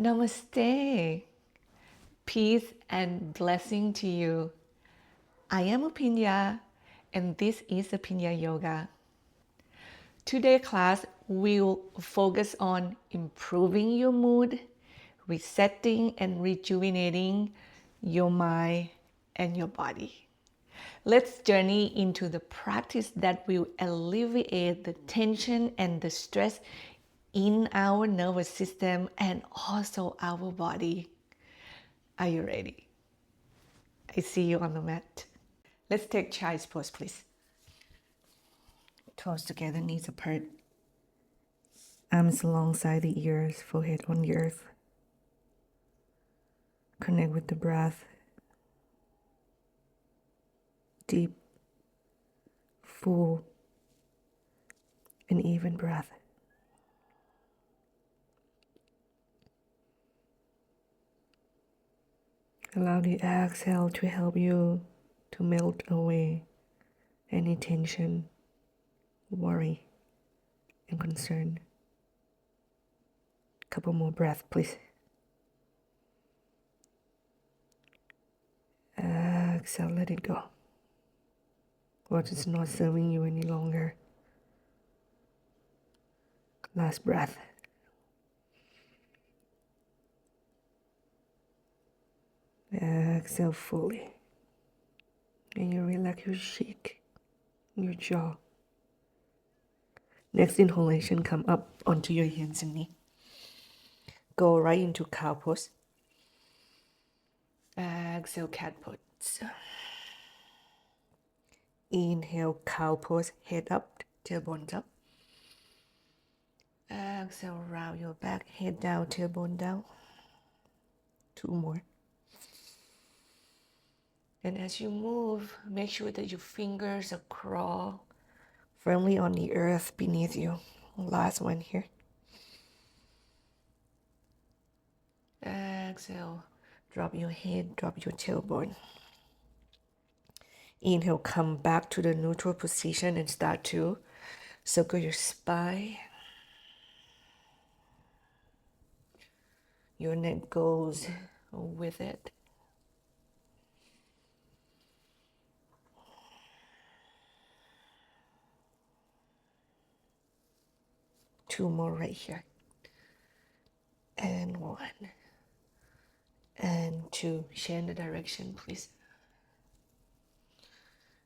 Namaste. Peace and blessing to you. I am Aphinya and this is Aphinya Yoga. Today's class will focus on improving your mood, resetting and rejuvenating your mind and your body. Let's journey into the practice that will alleviate the tension and the stress in our nervous system and also our body. Are you ready? I see you on the mat. Let's take child's pose, please. Toes together, knees apart. Arms alongside the ears, forehead on the earth. Connect with the breath. Deep, full, and even breath. Allow the exhale to help you to melt away any tension, worry, and concern. Couple more breaths, please. Exhale, let it go. What is not serving you any longer. Last breath. Exhale fully. And you relax your cheek, your jaw. Next inhalation, come up onto your hands and knee. Go right into cow pose. Exhale, cat pose. Inhale, cow pose, head up, tailbone up. Exhale, round your back, head down, tailbone down. 2 more. And as you move, make sure that your fingers are crawl firmly on the earth beneath you. Last one here. Exhale, drop your head, drop your tailbone. Inhale, come back to the neutral position and start to circle your spine. Your neck goes with it. Two more right here. And 1. And 2. Change the direction, please.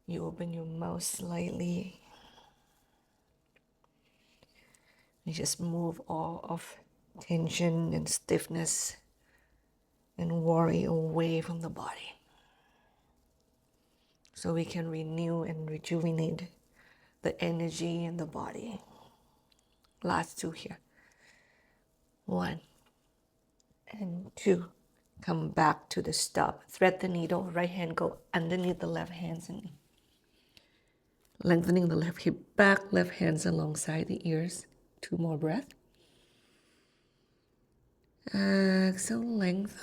You open your mouth slightly. You just move all of tension and stiffness and worry away from the body. So we can renew and rejuvenate the energy in the body. Last 2 here. 1 and 2. Come back to the stop. Thread the needle. Right hand go underneath the left hands and knee. Lengthening the left hip back. Left hands alongside the ears. 2 more breaths. Exhale, length.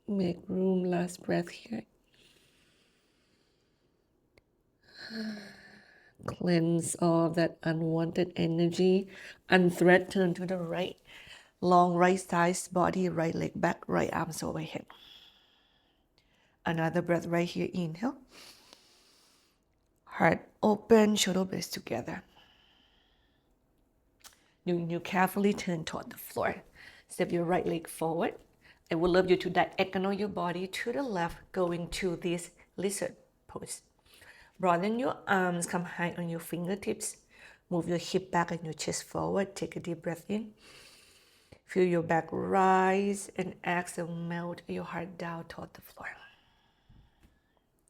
Make room. Last breath here. Cleanse all of that unwanted energy. Unthread, turn to the right. Long right side body, right leg back, right arms overhead. Another breath right here. Inhale. Heart open, shoulder blades together. You carefully turn toward the floor. Step your right leg forward. I would love you to diagonal your body to the left, going to this lizard pose. Broaden your arms, come high on your fingertips. Move your hip back and your chest forward. Take a deep breath in. Feel your back rise and exhale, melt your heart down toward the floor.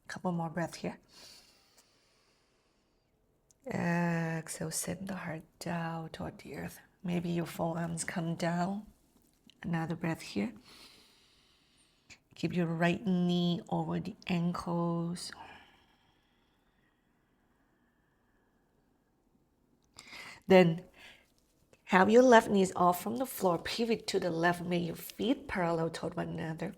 Couple more breaths here. Exhale, send the heart down toward the earth. Maybe your forearms come down. Another breath here. Keep your right knee over the ankles. Then have your left knees off from the floor. Pivot to the left. Make your feet parallel toward one another.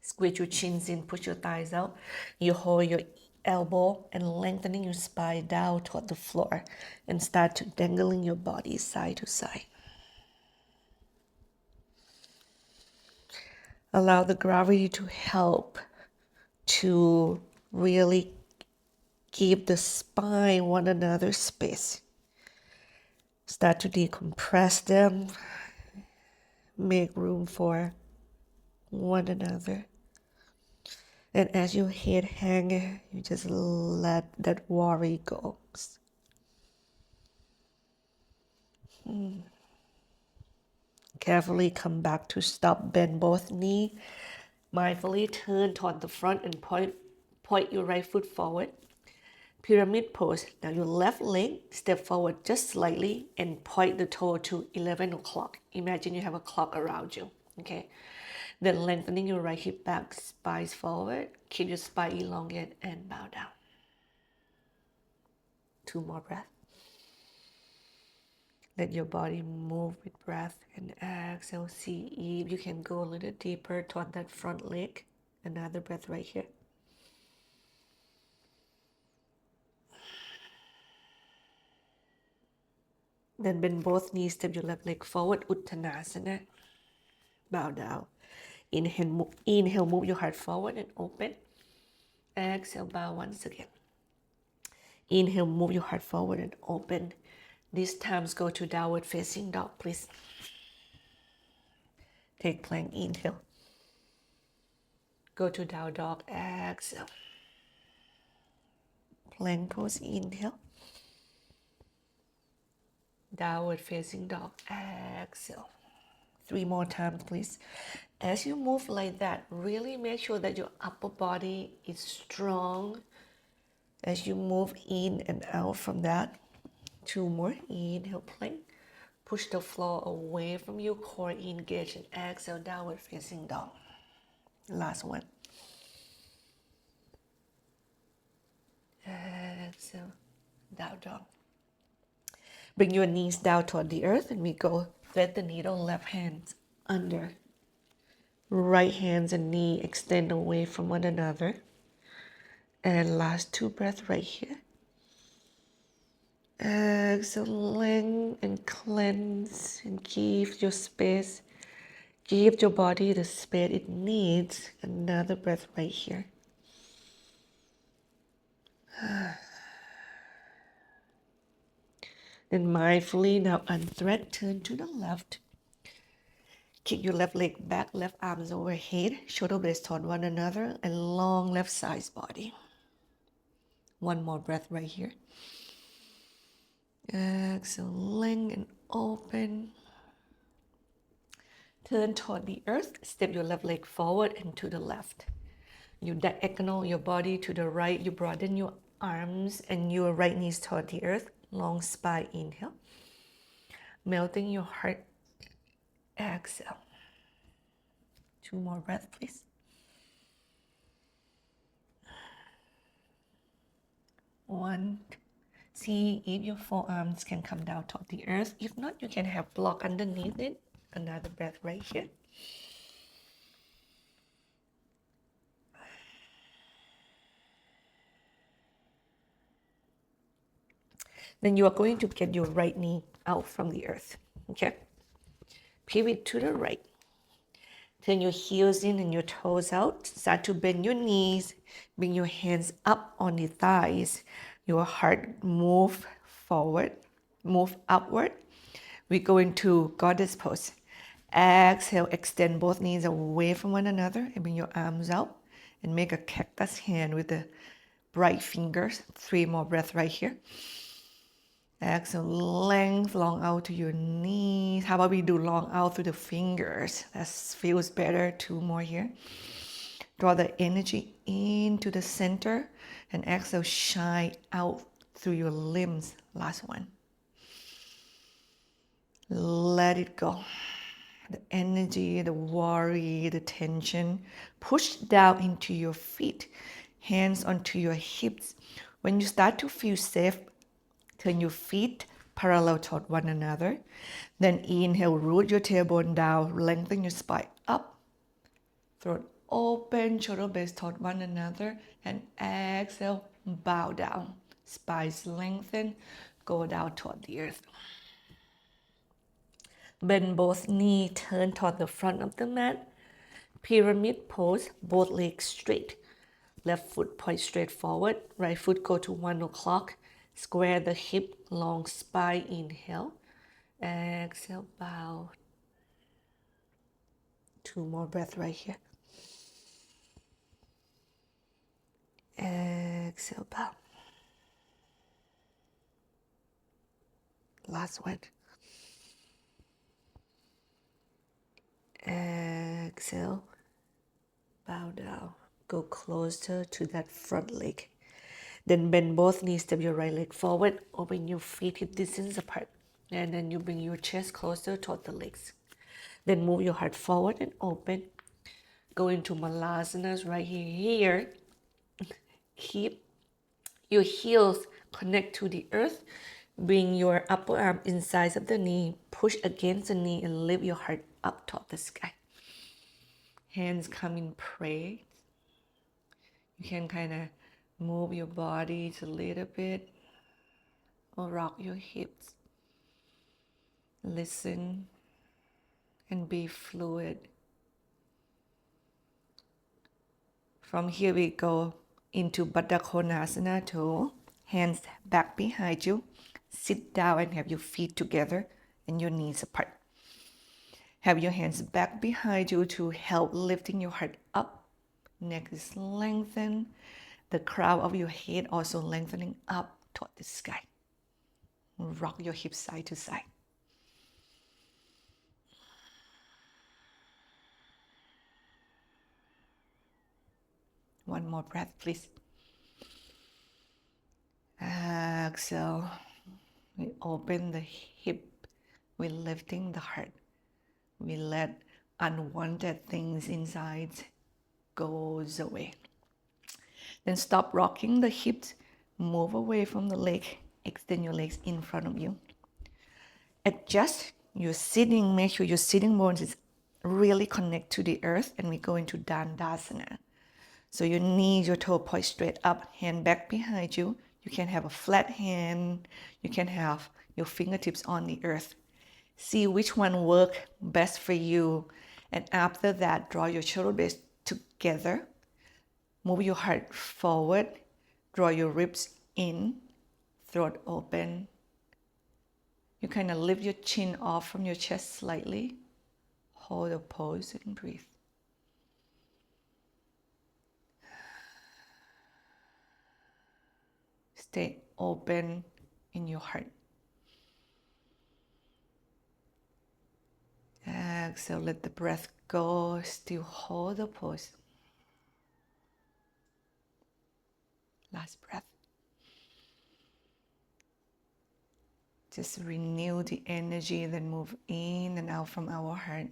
Squeeze your chins in. Push your thighs out. You hold your elbow and lengthening your spine down toward the floor. And start to dangling your body side to side. Allow the gravity to help to really give the spine one another space. Start to decompress them, make room for one another. And as your head hang, you just let that worry go. Carefully come back to stop, bend both knees. Mindfully turn toward the front and point your right foot forward. Pyramid pose. Now your left leg step forward just slightly and point the toe to 11 o'clock. Imagine you have a clock around you. Okay. Then lengthening your right hip back, spine forward. Keep your spine elongated and bow down. 2 more breaths. Let your body move with breath and exhale. See if you can go a little deeper toward that front leg. Another breath right here. Then bend both knees, step your left leg forward, Uttanasana. Bow down. Inhale, move your heart forward and open. Exhale, bow once again. Inhale, move your heart forward and open. These times go to downward facing dog, please. Take plank, inhale. Go to down dog, exhale. Plank pose, inhale. Downward facing dog, exhale. 3 more times, please. As you move like that, really make sure that your upper body is strong. As you move in and out from that, 2 more. Inhale, plank. Push the floor away from your core, engage and exhale, downward facing dog. Last one. Exhale, down dog. Bring your knees down toward the earth and we go thread the needle, left hands under. Right hands and knee extend away from one another. And last 2 breaths right here. Exhale, lengthen and cleanse and give your space. Give your body the space it needs. Another breath right here. Then mindfully now unthread, turn to the left. Kick your left leg back, left arms overhead, shoulder blades toward one another, and long left side body. 1 more breath right here. Exhale, lengthen and open. Turn toward the earth, step your left leg forward and to the left. You diagonal your body to the right, you broaden your arms and your right knees toward the earth. Long spine, inhale. Melting your heart, exhale. 2 more breaths, please. One. See if your forearms can come down toward the earth. If not, you can have block underneath it. Another breath right here. Then you are going to get your right knee out from the earth. Okay? Pivot to the right. Turn your heels in and your toes out. Start to bend your knees. Bring your hands up on the thighs. Your heart move forward, move upward. We go into goddess pose. Exhale, extend both knees away from one another and bring your arms out and make a cactus hand with the bright fingers. 3 more breaths right here. Exhale, length, long out to your knees. How about we do long out through the fingers? That feels better. 2 more here. Draw the energy into the center and exhale, shine out through your limbs. Last one. Let it go. The energy, the worry, the tension. Push down into your feet. Hands onto your hips. When you start to feel safe, turn your feet parallel toward one another. Then inhale, root your tailbone down, lengthen your spine up. Throat open, shoulder blades toward one another. And exhale, bow down. Spines lengthen, go down toward the earth. Bend both knees, turn toward the front of the mat. Pyramid pose, both legs straight. Left foot point straight forward. Right foot go to 1 o'clock. Square the hip, long spine. Inhale. Exhale, bow. 2 more breaths right here. Exhale, bow. Last one. Exhale, bow down. Go closer to that front leg. Then bend both knees, step your right leg forward, open your feet hip distance apart. And then you bring your chest closer toward the legs. Then move your heart forward and open. Go into Malasanas right here. Keep your heels connect to the earth. Bring your upper arm inside of the knee. Push against the knee and lift your heart up toward the sky. Hands come in prayer. You can kind of move your body a little bit or rock your hips. Listen and be fluid. From here we go into Baddha Konasana 2. Hands back behind you. Sit down and have your feet together and your knees apart. Have your hands back behind you to help lifting your heart up. Neck is lengthened. The crown of your head also lengthening up toward the sky. Rock your hips side to side. One more breath, please. Exhale. We open the hip. We're lifting the heart. We let unwanted things inside goes away. Then stop rocking the hips. Move away from the leg. Extend your legs in front of you. Adjust your sitting. Make sure your sitting bones is really connect to the earth. And we go into Dandasana. So your knees, your toe point straight up, hand back behind you. You can have a flat hand. You can have your fingertips on the earth. See which one works best for you. And after that, draw your shoulder blades together. Move your heart forward. Draw your ribs in. Throat open. You kind of lift your chin off from your chest slightly. Hold the pose and breathe. Stay open in your heart. Exhale, let the breath go. Still hold the pose. Last breath. Just renew the energy, then move in and out from our heart.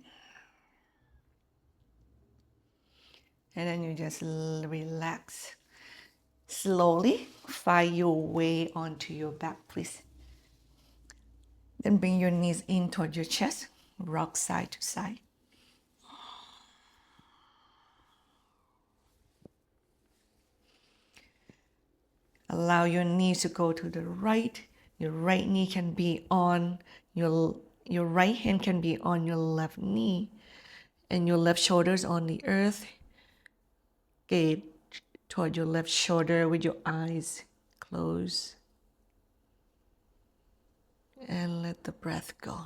And then you just relax. Slowly find your way onto your back, please. Then bring your knees in toward your chest. Rock side to side. Allow your knees to go to the right. Your right knee can be on your right hand can be on your left knee, and your left shoulders on the earth. Gaze toward your left shoulder with your eyes closed. And let the breath go.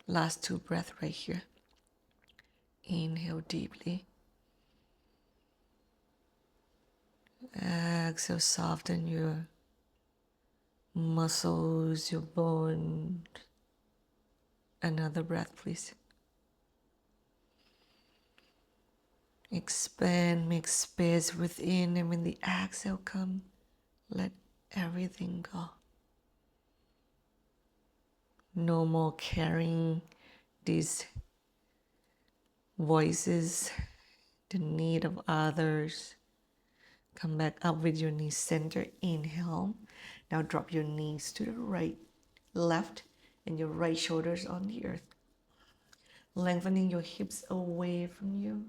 Last 2 breaths right here. Inhale deeply. Exhale, soften your muscles, your bone. Another breath, please. Expand, make space within, and when the exhale comes, let everything go. No more carrying these voices, the need of others. Come back up with your knees center. Inhale. Now drop your knees to the right, left, and your right shoulders on the earth. Lengthening your hips away from you.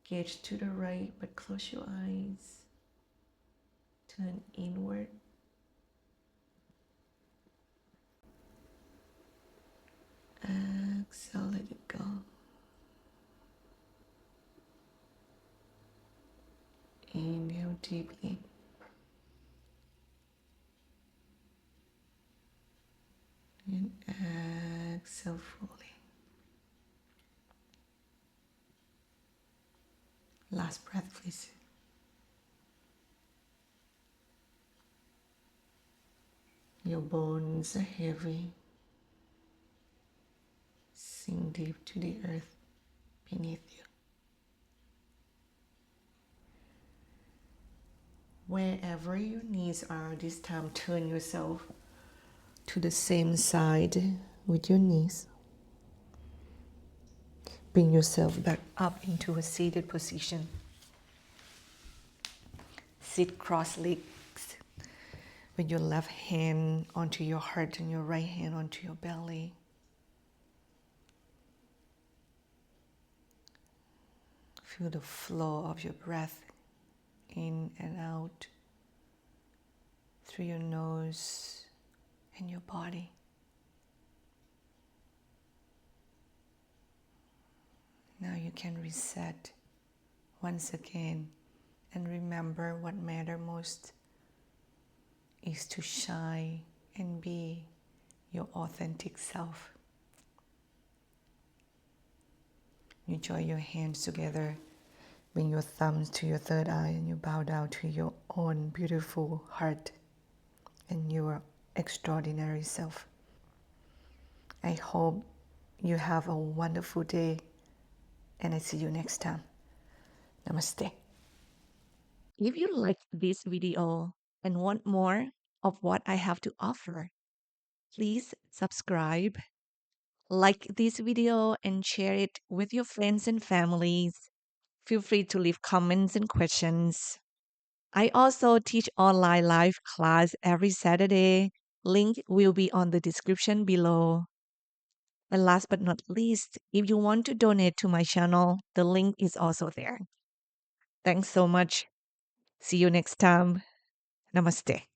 Gaze to the right, but close your eyes. Turn inward. Exhale, let it go. Inhale deeply. And exhale fully. Last breath, please. Your bones are heavy. Sink deep to the earth beneath you. Wherever your knees are this time, turn yourself to the same side with your knees. Bring yourself back up into a seated position. Sit cross-legged with your left hand onto your heart and your right hand onto your belly. Feel the flow of your breath in and out through your nose and your body. Now you can reset once again and remember what matters most is to shine and be your authentic self. You join your hands together, bring your thumbs to your third eye, and you bow down to your own beautiful heart and your extraordinary self. I hope you have a wonderful day, and I see you next time. Namaste. If you liked this video and want more of what I have to offer, please subscribe, like this video, and share it with your friends and families. Feel free to leave comments and questions. I also teach online live class every Saturday. Link will be on the description below. And last but not least, if you want to donate to my channel, the link is also there. Thanks so much. See you next time. Namaste.